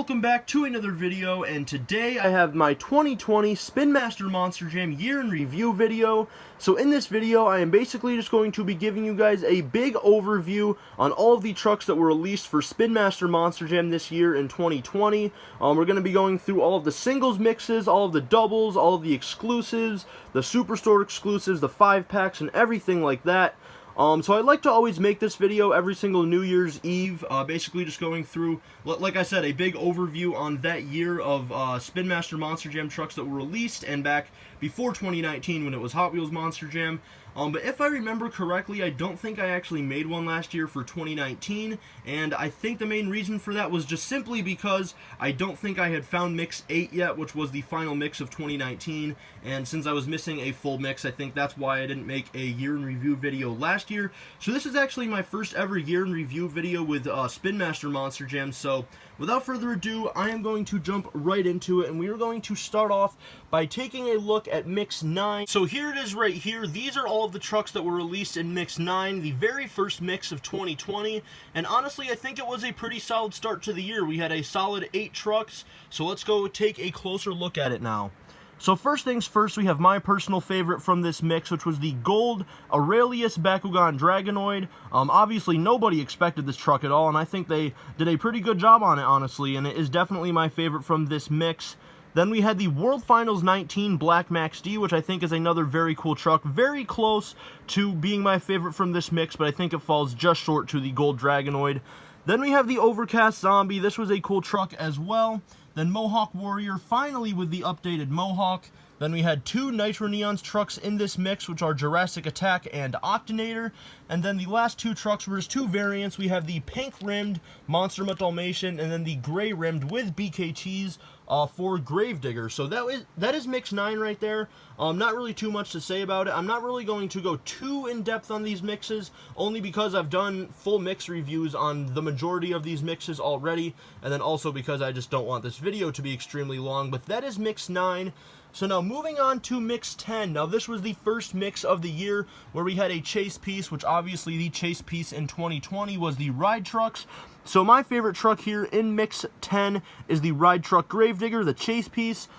welcome back to another video, and today I have my 2020 Spin Master Monster Jam year in review video. So in this video, I am basically just going to be giving you guys a big overview on all of the trucks that were released for Spin Master Monster Jam this year in 2020. We're going to be going through all of the singles mixes, all of the doubles, all of the exclusives, the Superstore exclusives, the 5-packs, and everything like that. So I like to always make this video every single New Year's Eve, basically just going through, like I said, a big overview on that year of Spin Master Monster Jam trucks that were released, and back before 2019 when it was Hot Wheels Monster Jam. But if I remember correctly, I don't think I actually made one last year for 2019, and I think the main reason for that was just simply because I don't think I had found Mix 8 yet, which was the final mix of 2019, and since I was missing a full mix, I think that's why I didn't make a year in review video last year. So this is actually my first ever year in review video with Spin Master Monster Jam, so without further ado, I am going to jump right into it, and we are going to start off by taking a look at Mix 9. So here it is right here. These are all of the trucks that were released in Mix 9, the very first mix of 2020, and honestly, I think it was a pretty solid start to the year. We had a solid 8 trucks, so let's go take a closer look at it now. So first things first, we have my personal favorite from this mix, which was the gold Aurelius Bakugan Dragonoid. Obviously, nobody expected this truck at all, and I think they did a pretty good job on it, honestly, and it is definitely my favorite from this mix. Then we had the World Finals 19 Black Max D, which I think is another very cool truck. Very close to being my favorite from this mix, but I think it falls just short to the Gold Dragonoid. Then we have the Overcast Zombie. This was a cool truck as well. Then Mohawk Warrior, finally with the updated Mohawk. Then we had 2 Nitro Neons trucks in this mix, which are Jurassic Attack and Octanator. And then the last 2 trucks were just 2 variants. We have the pink-rimmed Monster Mutt Dalmatian, and then the gray-rimmed with BKTs for Gravedigger. So that is Mix 9 right there. Not really too much to say about it. I'm not really going to go too in-depth on these mixes, only because I've done full mix reviews on the majority of these mixes already, and then also because I just don't want this video to be extremely long. But that is Mix 9. So now moving on to Mix 10. Now this was the first mix of the year where we had a chase piece, which obviously the chase piece in 2020 was the ride trucks. So my favorite truck here in Mix 10 is the ride truck Gravedigger, the chase piece.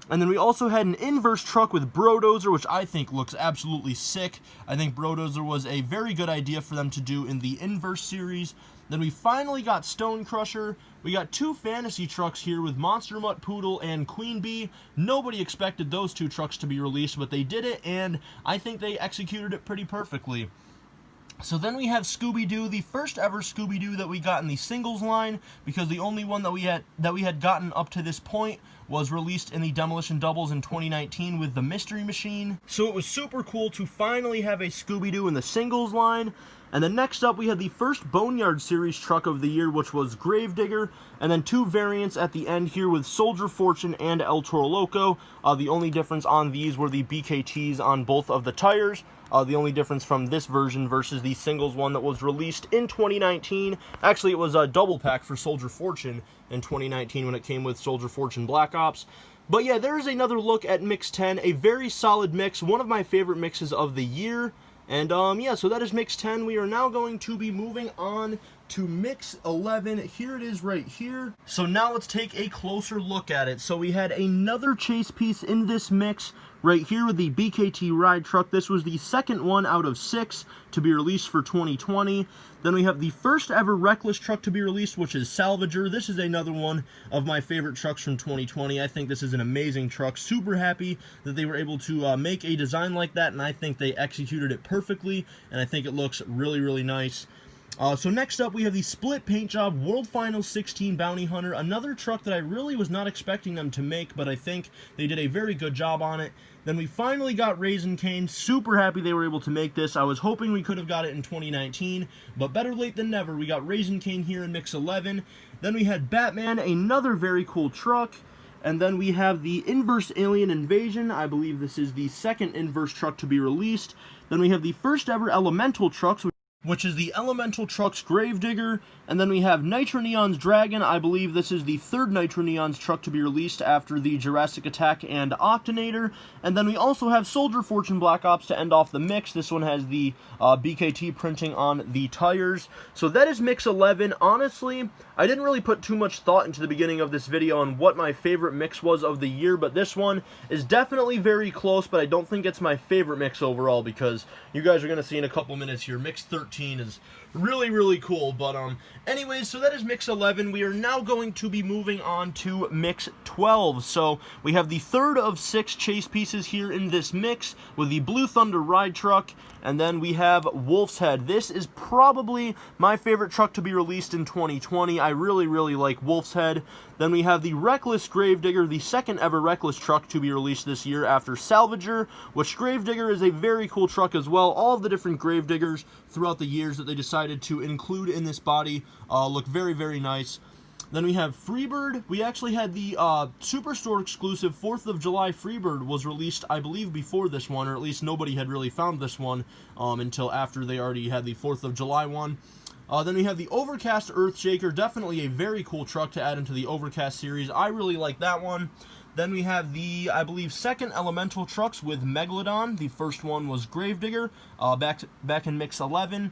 And then we also had an inverse truck with Brodozer, which I think looks absolutely sick. I think Brodozer was a very good idea for them to do in the inverse series. Then we finally got Stone Crusher. We got 2 fantasy trucks here with Monster Mutt Poodle and Queen Bee. Nobody expected those 2 trucks to be released, but they did it, and I think they executed it pretty perfectly. So then we have Scooby-Doo, the first ever Scooby-Doo that we got in the singles line, because the only one that we had gotten up to this point was released in the Demolition Doubles in 2019 with the Mystery Machine. So it was super cool to finally have a Scooby-Doo in the singles line. And then next up, we had the first Boneyard Series truck of the year, which was Gravedigger, and then 2 variants at the end here with Soldier Fortune and El Toro Loco. The only difference on these were the BKTs on both of the tires. The only difference from this version versus the singles one that was released in 2019. Actually, it was a double pack for Soldier Fortune in 2019 when it came with Soldier Fortune Black Ops. But yeah, there is another look at Mix 10, a very solid mix, one of my favorite mixes of the year. And yeah, so that is Mix 10. We are now going to be moving on to Mix 11. Here it is right here. So now let's take a closer look at it. So we had another chase piece in this mix right here with the BKT ride truck. This was the second one out of 6 to be released for 2020. Then we have the first ever Reckless truck to be released, which is Salvager. This is another one of my favorite trucks from 2020. I think this is an amazing truck. Super happy that they were able to make a design like that, and I think they executed it perfectly, and I think it looks really, really nice. So next up, we have the Split Paint Job World Finals 16 Bounty Hunter, another truck that I really was not expecting them to make, but I think they did a very good job on it. Then we finally got Raisin Cane. Super happy they were able to make this. I was hoping we could have got it in 2019, but better late than never. We got Raisin Cane here in Mix 11. Then we had Batman, another very cool truck. And then we have the Inverse Alien Invasion. I believe this is the second inverse truck to be released. Then we have the first ever Elemental trucks, which is the Elemental Trucks Gravedigger, and then we have Nitro Neon's Dragon. I believe this is the third Nitro Neon's truck to be released after the Jurassic Attack and Octonator, and then we also have Soldier Fortune Black Ops to end off the mix. This one has the BKT printing on the tires. So that is mix 11. Honestly, I didn't really put too much thought into the beginning of this video on what my favorite mix was of the year, but this one is definitely very close, but I don't think it's my favorite mix overall, because you guys are going to see in a couple minutes here, mix 13 is really cool. But anyways, so that is mix 11. We are now going to be moving on to mix 12. So we have the third of 6 chase pieces here in this mix with the Blue Thunder ride truck, and then we have Wolf's Head. This is probably my favorite truck to be released in 2020. I really like Wolf's Head. Then we have the Reckless Gravedigger, the second ever Reckless truck to be released this year after Salvager, which Gravedigger is a very cool truck as well. All of the different Gravediggers throughout the years that they decided to include in this body look very nice. Then we have Freebird. We actually had the Superstore exclusive 4th of July Freebird was released, I believe, before this one, or at least nobody had really found this one until after they already had the 4th of July one. Then we have the Overcast Earthshaker, definitely a very cool truck to add into the Overcast series. I really like that one. Then we have the, I believe, second Elemental trucks with Megalodon. The first one was Gravedigger, back in mix 11.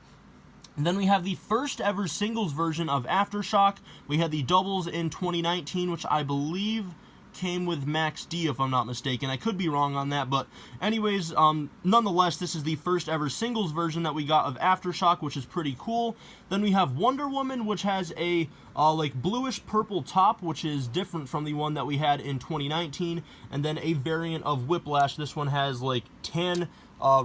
And then we have the first ever singles version of Aftershock. We had the doubles in 2019, which I believe came with Max D, if I'm not mistaken. I could be wrong on that, but anyways, nonetheless, this is the first ever singles version that we got of Aftershock, which is pretty cool. Then we have Wonder Woman, which has a like bluish purple top, which is different from the one that we had in 2019, and then a variant of Whiplash. This one has like tan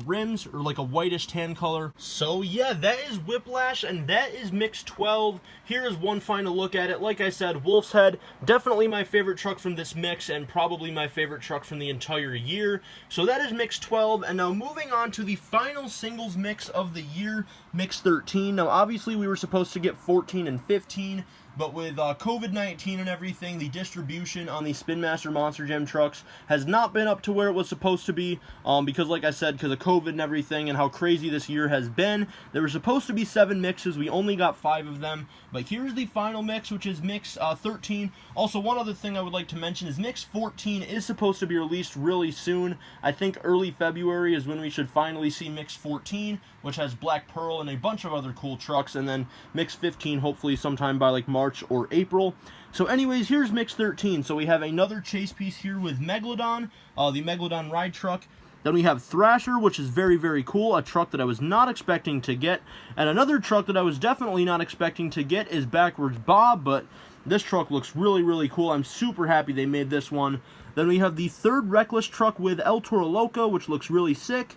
rims, or like a whitish tan color. So yeah, that is Whiplash, and that is mix 12. Here is one final look at it. Like I said, Wolf's Head, definitely my favorite truck from this mix, and probably my favorite truck from the entire year. So that is mix 12, and now moving on to the final singles mix of the year, mix 13. Now obviously we were supposed to get 14 and 15, but with COVID-19 and everything, the distribution on the Spin Master Monster Jam trucks has not been up to where it was supposed to be, because like I said, because of COVID and everything and how crazy this year has been. There were supposed to be 7 mixes, we only got 5 of them, but here's the final mix, which is mix 13. Also, one other thing I would like to mention is mix 14 is supposed to be released really soon. I think early February is when we should finally see mix 14, which has Black Pearl and a bunch of other cool trucks, and then mix 15 hopefully sometime by like March or April. So anyways, here's mix 13. So we have another chase piece here with Megalodon, the Megalodon ride truck. Then we have Thrasher, which is very cool, a truck that I was not expecting to get. And another truck that I was definitely not expecting to get is Backwards Bob, but this truck looks really cool. I'm super happy they made this one. Then we have the third Reckless truck with El Toro Loco, which looks really sick.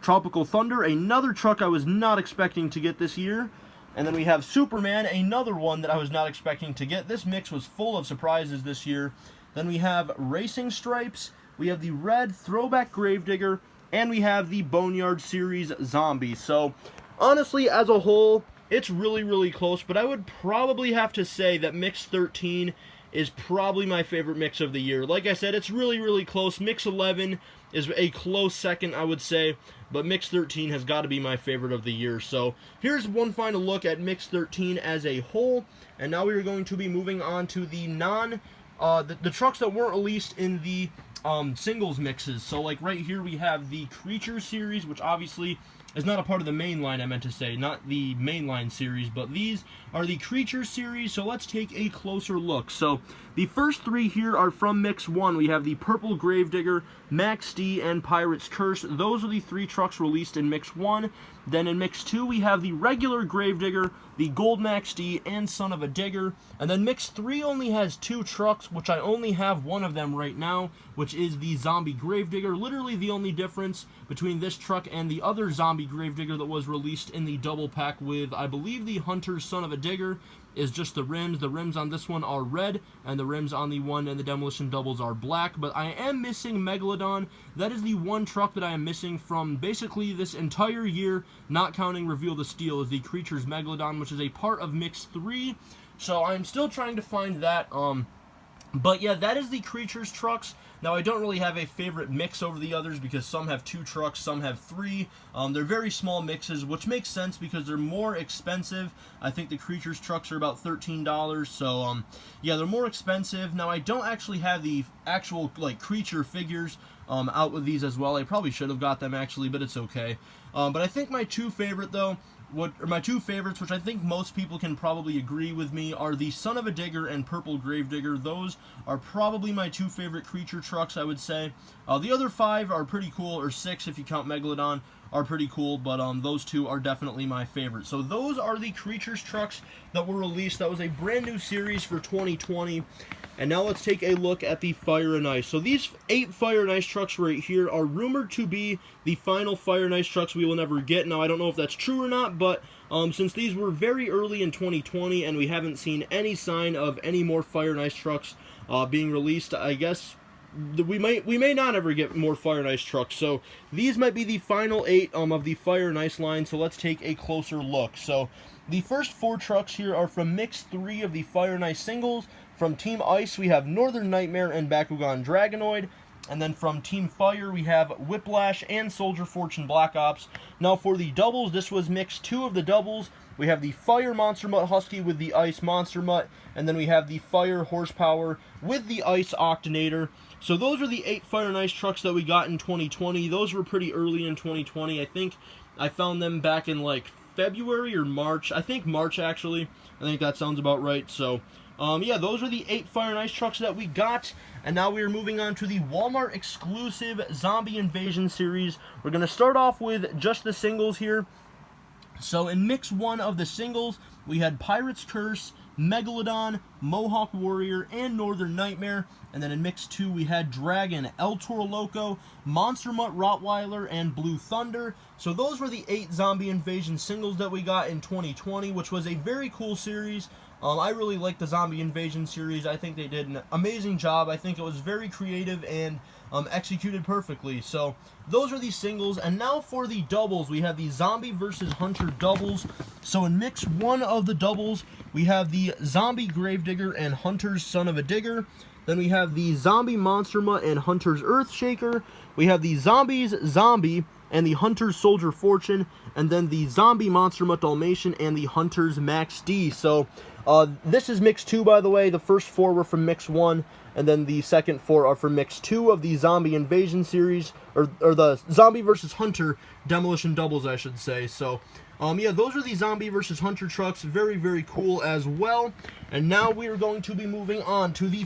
Tropical Thunder, another truck I was not expecting to get this year. And then we have Superman, another one that I was not expecting to get. This mix was full of surprises this year. Then we have Racing Stripes, we have the red Throwback Gravedigger, and we have the Boneyard Series Zombie. So, honestly, as a whole, it's really close, but I would probably have to say that mix 13 is probably my favorite mix of the year. Like I said, it's really close. Mix 11 is a close second, I would say, but mix 13 has got to be my favorite of the year. So here's one final look at mix 13 as a whole, and now we are going to be moving on to the the trucks that weren't released in the singles mixes. So like right here we have the Creature series, which obviously is not a part of the main line, I meant to say, not the mainline series, but these are the Creature series, so let's take a closer look. So the first 3 here are from mix 1. We have the Purple Gravedigger, Max D, and Pirate's Curse. Those are the 3 trucks released in mix 1. Then in mix 2 we have the regular Gravedigger, the Gold Max D, and Son of a Digger. And then mix 3 only has 2 trucks, which I only have one of them right now, which is the Zombie Gravedigger. Literally the only difference between this truck and the other Zombie Gravedigger that was released in the double pack with, I believe, the Hunter's Son of a Digger, is just the rims. The rims on this one are red, and the rims on the one and the Demolition doubles are black, but I am missing Megalodon. That is the one truck that I am missing from basically this entire year, not counting Reveal the Steel, is the Creatures Megalodon, which is a part of mix 3, so I'm still trying to find that. But yeah, that is the Creatures trucks. Now, I don't really have a favorite mix over the others because some have 2 trucks, some have 3. They're very small mixes, which makes sense because they're more expensive. I think the Creatures trucks are about $13, so yeah, they're more expensive. Now, I don't actually have the actual like Creature figures out with these as well. I probably should have got them actually, but it's okay. But I think my two favorites, which I think most people can probably agree with me, are the Son of a Digger and Purple Gravedigger. Those are probably my 2 favorite Creature trucks, I would say. The other 5 are pretty cool, or 6 if you count Megalodon, are pretty cool, but those 2 are definitely my favorite. So those are the Creatures trucks that were released. That was a brand new series for 2020. And now let's take a look at the Fire and Ice. So these 8 Fire and Ice trucks right here are rumored to be the final Fire and Ice trucks we will never get. Now, I don't know if that's true or not, but since these were very early in 2020 and we haven't seen any sign of any more Fire and Ice trucks being released, I guess we may not ever get more Fire and Ice trucks. So these might be the final 8 of the Fire and Ice line. So let's take a closer look. So the first 4 trucks here are from Mix 3 of the Fire and Ice singles. From Team Ice, we have Northern Nightmare and Bakugan Dragonoid. And then from Team Fire, we have Whiplash and Soldier Fortune Black Ops. Now for the doubles, this was Mix 2 of the doubles. We have the Fire Monster Mutt Husky with the Ice Monster Mutt. And then we have the Fire Horsepower with the Ice Octonator. So those are the 8 Fire and Ice trucks that we got in 2020. Those were pretty early in 2020. I think I found them back in like February or March. I think March, actually. I think that sounds about right. So yeah, those are the 8 Fire and Ice trucks that we got. And now we are moving on to the Walmart exclusive Zombie Invasion series. We're going to start off with just the singles here. So in Mix 1 of the singles, we had Pirate's Curse, Megalodon, Mohawk Warrior, and Northern Nightmare. And then in Mix 2, we had Dragon, El Toro Loco, Monster Mutt Rottweiler, and Blue Thunder. So those were the 8 Zombie Invasion singles that we got in 2020, which was a very cool series. I really like the Zombie Invasion series. I think they did an amazing job. I think it was very creative and executed perfectly. So those are the singles. And now for the doubles, we have the Zombie vs. Hunter doubles. So in Mix 1 of the doubles, we have the Zombie Gravedigger and Hunter's Son of a Digger. Then we have the Zombie Monster Mutt and Hunter's Earthshaker. We have the Zombies Zombie and the Hunter's Soldier Fortune. And then the Zombie Monster Mutt Dalmatian and the Hunter's Max D. So this is Mix 2, by the way. The first 4 were from Mix 1, and then the second 4 are from Mix 2 of the Zombie Invasion series, or the Zombie vs. Hunter Demolition doubles, I should say. So, yeah, those are the Zombie vs. Hunter trucks. Very, very cool as well. And now we are going to be moving on to the 2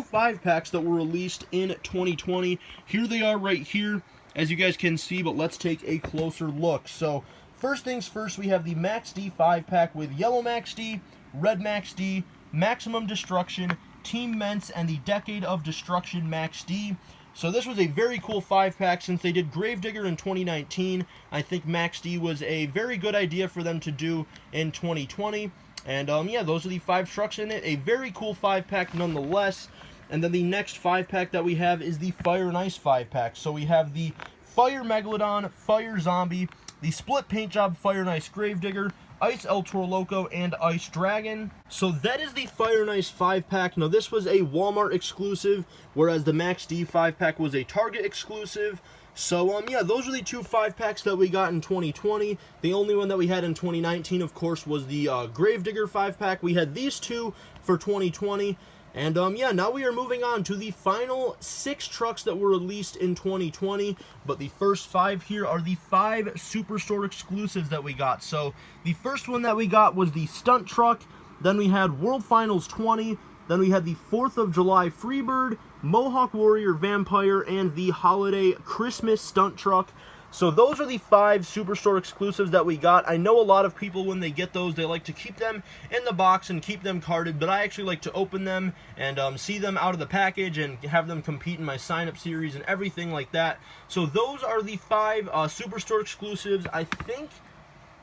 5-packs that were released in 2020. Here they are right here, as you guys can see, but let's take a closer look. So, first things first, we have the Max D 5-pack with Yellow Max D, Red Max D, Maximum Destruction, Team Ments, and the Decade of Destruction Max D. So this was a very cool 5-pack. Since they did Gravedigger in 2019, I think Max D was a very good idea for them to do in 2020. And yeah, those are the 5 trucks in it. A very cool 5-pack nonetheless. And then the next 5-pack that we have is the Fire and Ice 5-pack. So we have the Fire Megalodon, Fire Zombie, the Split Paint Job Fire and Ice Gravedigger, Ice El Toro Loco, and Ice Dragon. So that is the Fire and Ice 5-pack. Now this was a Walmart exclusive, whereas the Max D 5-pack was a Target exclusive. So yeah, those are the 2 5-packs that we got in 2020. The only one that we had in 2019, of course, was the Gravedigger 5-pack. We had these 2 for 2020. And yeah, now we are moving on to the final 6 trucks that were released in 2020. But the first 5 here are the 5 Superstore exclusives that we got. So the first one that we got was the Stunt Truck. Then we had World Finals 20. Then we had the 4th of July Freebird, Mohawk Warrior Vampire, and the Holiday Christmas Stunt Truck. So those are the 5 Superstore exclusives that we got. I know a lot of people, when they get those, they like to keep them in the box and keep them carded, but I actually like to open them and see them out of the package and have them compete in my sign-up series and everything like that. So those are the 5 Superstore exclusives. I think,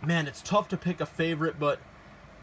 man, it's tough to pick a favorite, but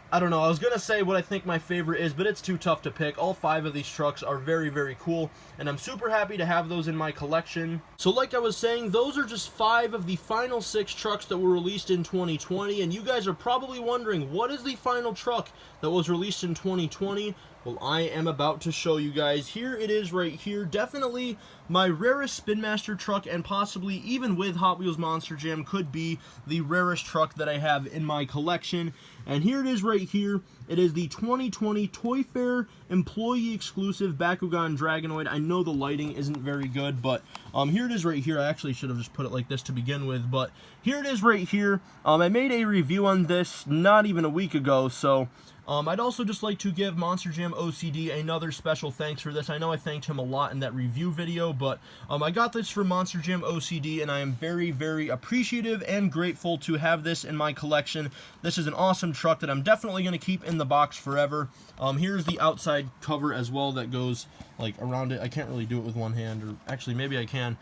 I don't know. I was going to say what I think my favorite is, but it's too tough to pick. All 5 of these trucks are very, very cool, and I'm super happy to have those in my collection. So like I was saying, those are just 5 of the final 6 trucks that were released in 2020, and you guys are probably wondering, what is the final truck that was released in 2020? Well, I am about to show you guys. Here it is right here. Definitely my rarest Spin Master truck, and possibly even with Hot Wheels Monster Jam could be the rarest truck that I have in my collection. And here it is right here. It is the 2020 Toy Fair Employee Exclusive Bakugan Dragonoid. I know the lighting isn't very good, but here it is right here. I actually should have just put it like this to begin with, but here it is right here. I made a review on this not even a week ago, so I'd also just like to give Monster Jam OCD another special thanks for this. I know I thanked him a lot in that review video, but I got this from Monster Jam OCD, and I am very, very appreciative and grateful to have this in my collection. This is an awesome truck that I'm definitely going to keep in the box forever. Here's the outside cover as well that goes like around it. I can't really do it with one hand, or actually maybe I can.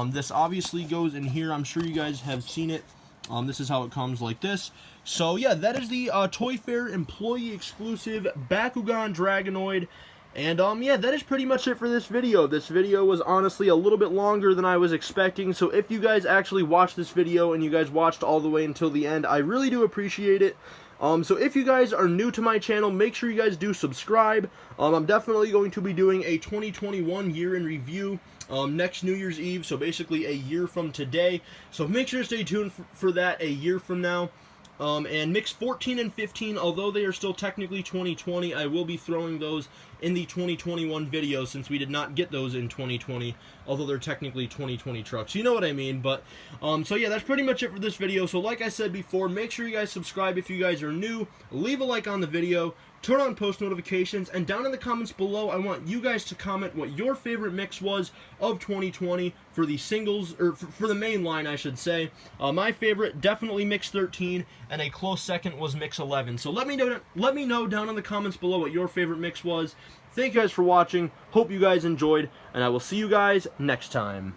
This obviously goes in here. I'm sure you guys have seen it. This is how it comes, like this. So yeah, that is the Toy Fair Employee Exclusive Bakugan Dragonoid. And yeah, that is pretty much it for this video. This video was honestly a little bit longer than I was expecting, so if you guys actually watched this video and you guys watched all the way until the end, I really do appreciate it. So if you guys are new to my channel, make sure you guys do subscribe. I'm definitely going to be doing a 2021 year in review next New Year's Eve, so basically a year from today. So make sure to stay tuned for that a year from now. And mix 14 and 15, although they are still technically 2020, I will be throwing those in the 2021 video, since we did not get those in 2020, although they're technically 2020 trucks. You know what I mean? But so yeah, that's pretty much it for this video. So like I said before, make sure you guys subscribe if you guys are new, leave a like on the video, turn on post notifications, and down in the comments below, I want you guys to comment what your favorite mix was of 2020 for the singles, or for the main line, I should say. My favorite, definitely Mix 13, and a close second was Mix 11. So let me know down in the comments below what your favorite mix was. Thank you guys for watching. Hope you guys enjoyed, and I will see you guys next time.